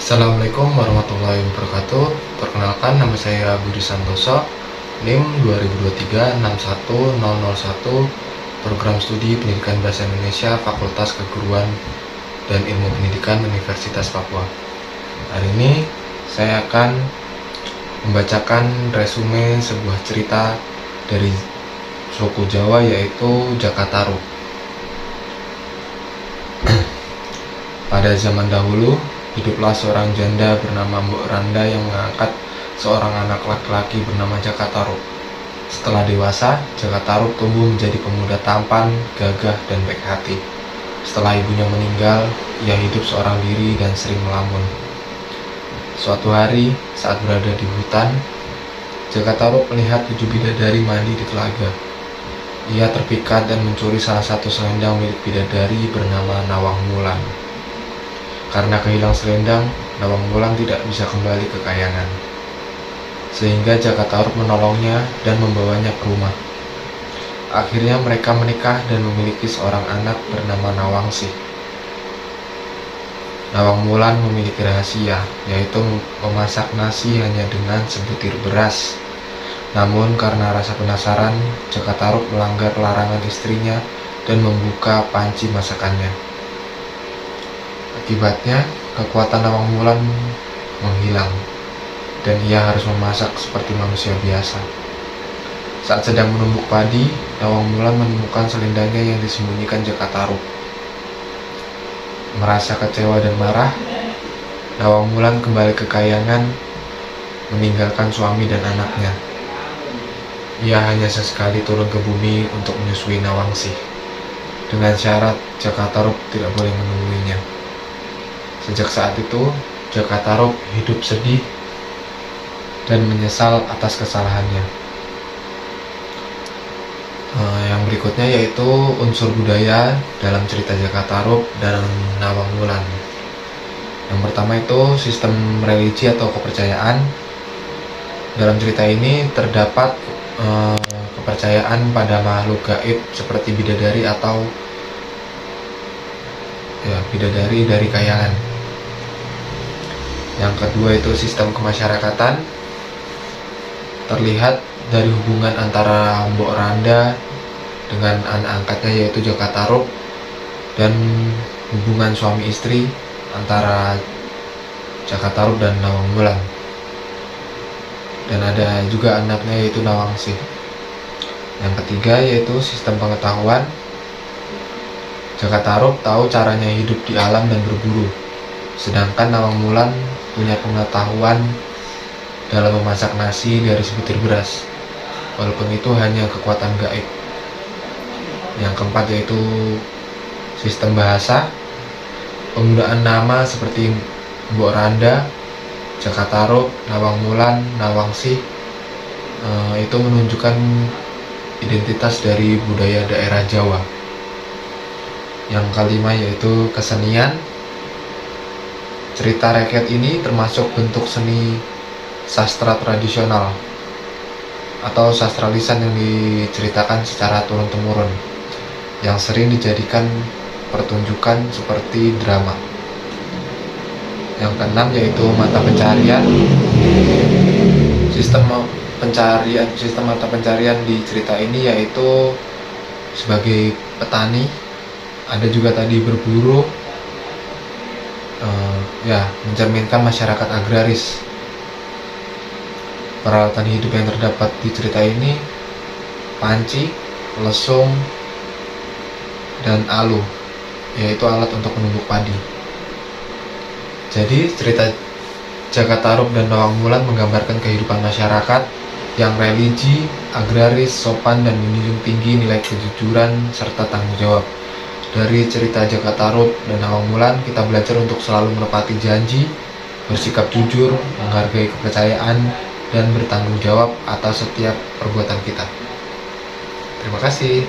Assalamualaikum warahmatullahi wabarakatuh. Perkenalkan, nama saya Budi Santoso, NIM 2023-61001, Program Studi Pendidikan Bahasa Indonesia, Fakultas Keguruan dan Ilmu Pendidikan Universitas Papua. Hari ini saya akan membacakan resume sebuah cerita dari suku Jawa, yaitu Jakataru. Pada zaman dahulu, hiduplah seorang janda bernama Mbok Randa yang mengangkat seorang anak laki-laki bernama Jakataru. Setelah dewasa, Jakataru tumbuh menjadi pemuda tampan, gagah, dan baik hati. Setelah ibunya meninggal, ia hidup seorang diri dan sering melamun. Suatu hari, saat berada di hutan, Jakataru melihat 7 bidadari mandi di telaga. Ia terpikat dan mencuri salah satu selendang milik bidadari bernama Nawang Wulan. Karena kehilangan selendang, Nawang Wulan tidak bisa kembali ke kayangan. Sehingga Jakataru menolongnya dan membawanya ke rumah. Akhirnya mereka menikah dan memiliki seorang anak bernama Nawangsi. Nawang Wulan memiliki rahasia, yaitu memasak nasi hanya dengan sebutir beras. Namun karena rasa penasaran, Jakataru melanggar larangan istrinya dan membuka panci masakannya. Akibatnya, kekuatan Nawang Wulan menghilang, dan ia harus memasak seperti manusia biasa. Saat sedang menumbuk padi, Nawang Wulan menemukan selendangnya yang disembunyikan Jakataru. Merasa kecewa dan marah, Nawang Wulan kembali ke kayangan, meninggalkan suami dan anaknya. Ia hanya sesekali turun ke bumi untuk menyusui Nawangsi, dengan syarat Jakataru tidak boleh menemuinya. Sejak saat itu, Jakataru hidup sedih dan menyesal atas kesalahannya. Yang berikutnya yaitu unsur budaya dalam cerita Jakataru dan Nawang Wulan. Yang pertama itu sistem religi atau kepercayaan. Dalam cerita ini terdapat kepercayaan pada makhluk gaib seperti bidadari atau bidadari dari kayangan. Yang kedua itu sistem kemasyarakatan. Terlihat dari hubungan antara Mbok Randa dengan anak angkatnya yaitu Jakataru, dan hubungan suami istri antara Jakataru dan Nawang Wulan. Dan ada juga anaknya yaitu Nawangsi. Yang ketiga yaitu sistem pengetahuan. Jakataru tahu caranya hidup di alam dan berburu, sedangkan Nawang Wulan punya pengetahuan dalam memasak nasi dari sebutir beras, walaupun itu hanya kekuatan gaib. Yang keempat yaitu sistem bahasa. Penggunaan nama seperti Mbok Randa, Jakataru, Nawang Wulan, Nawangsi itu menunjukkan identitas dari budaya daerah Jawa. Yang kelima yaitu kesenian. Cerita rakyat ini termasuk bentuk seni sastra tradisional atau sastra lisan yang diceritakan secara turun-temurun, yang sering dijadikan pertunjukan seperti drama. Yang keenam yaitu mata pencarian. Sistem mata pencarian di cerita ini yaitu sebagai petani, ada juga tadi berburu, mencerminkan masyarakat agraris. Peralatan hidup yang terdapat di cerita ini panci, lesung, dan alu, yaitu alat untuk menumbuk padi. Jadi cerita Jakataru dan Nawang Wulan menggambarkan kehidupan masyarakat yang religi, agraris, sopan, dan menjunjung tinggi nilai kejujuran serta tanggung jawab. Dari cerita Jakataru dan Nawang Wulan, kita belajar untuk selalu menepati janji, bersikap jujur, menghargai kepercayaan, dan bertanggung jawab atas setiap perbuatan kita. Terima kasih.